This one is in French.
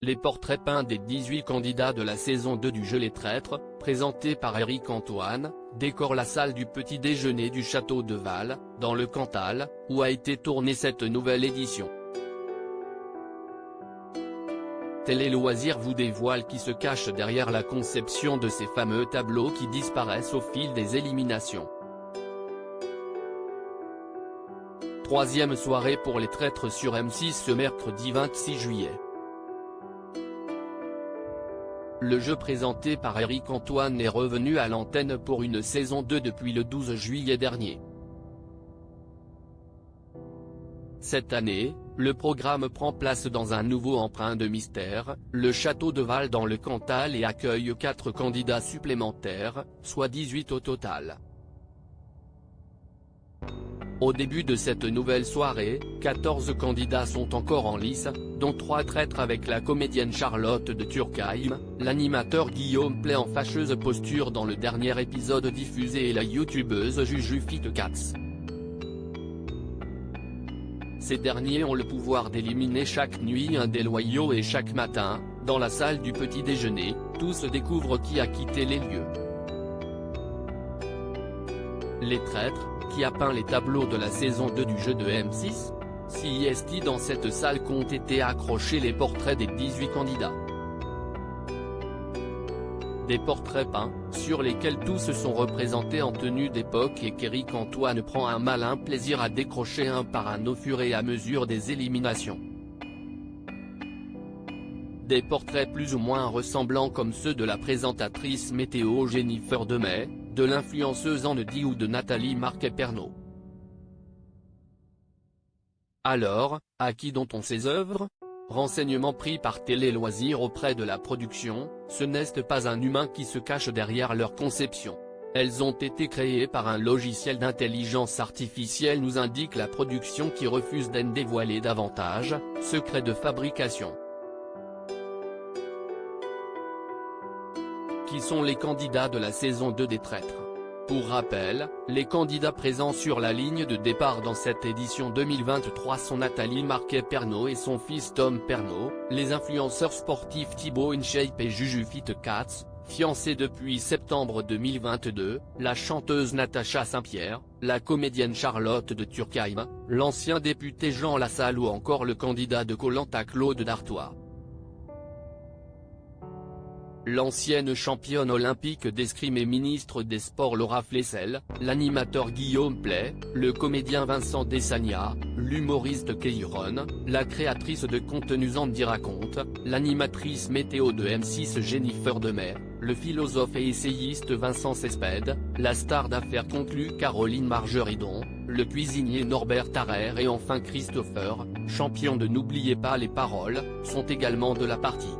Les portraits peints des 18 candidats de la saison 2 du jeu Les Traîtres, présentés par Éric Antoine, décorent la salle du petit déjeuner du château de Val, dans le Cantal, où a été tournée cette nouvelle édition. Télé Loisirs vous dévoile qui se cache derrière la conception de ces fameux tableaux qui disparaissent au fil des éliminations. Troisième soirée pour Les Traîtres sur M6 ce mercredi 26 juillet. Le jeu présenté par Éric Antoine est revenu à l'antenne pour une saison 2 depuis le 12 juillet dernier. Cette année, le programme prend place dans un nouveau emprunt de mystère, le château de Val dans le Cantal, et accueille 4 candidats supplémentaires, soit 18 au total. Au début de cette nouvelle soirée, 14 candidats sont encore en lice, dont 3 traîtres avec la comédienne Charlotte de Turckheim, l'animateur Guillaume Play en fâcheuse posture dans le dernier épisode diffusé et la youtubeuse Juju Fitcats. Ces derniers ont le pouvoir d'éliminer chaque nuit un des loyaux et chaque matin, dans la salle du petit déjeuner, tous découvrent qui a quitté les lieux. Les Traîtres, qui a peint les tableaux de la saison 2 du jeu de M6, CIST dans cette salle qu'ont été accrochés les portraits des 18 candidats. Des portraits peints, sur lesquels tous sont représentés en tenue d'époque et qu'Éric Antoine prend un malin plaisir à décrocher un par un au fur et à mesure des éliminations. Des portraits plus ou moins ressemblants comme ceux de la présentatrice météo Jennifer Demey, de l'influenceuse Anne-Di ou de Nathalie Marquet-Pernot. Alors, à qui doit-on ces œuvres ? Renseignements pris par Télé Loisirs auprès de la production, ce n'est pas un humain qui se cache derrière leur conception. Elles ont été créées par un logiciel d'intelligence artificielle, nous indique la production qui refuse d'en dévoiler davantage, secret de fabrication. Qui sont les candidats de la saison 2 des Traîtres ? Pour rappel, les candidats présents sur la ligne de départ dans cette édition 2023 sont Nathalie Marquet-Pernot et son fils Tom Pernot, les influenceurs sportifs Thibaut InShape et Juju Fitcats, fiancés depuis septembre 2022, la chanteuse Natacha Saint-Pierre, la comédienne Charlotte de Turckheim, l'ancien député Jean Lassalle ou encore le candidat de Koh-Lanta Claude Dartois. L'ancienne championne olympique d'escrime et ministre des Sports Laura Flessel, l'animateur Guillaume Play, le comédien Vincent Desagna, l'humoriste Keiron, la créatrice de contenus Andy Raconte, l'animatrice météo de M6 Jennifer Demey, le philosophe et essayiste Vincent Cespedes, la star d'affaires conclue Caroline Margeridon, le cuisinier Norbert Tarrer et enfin Christopher, champion de N'oubliez pas les paroles, sont également de la partie.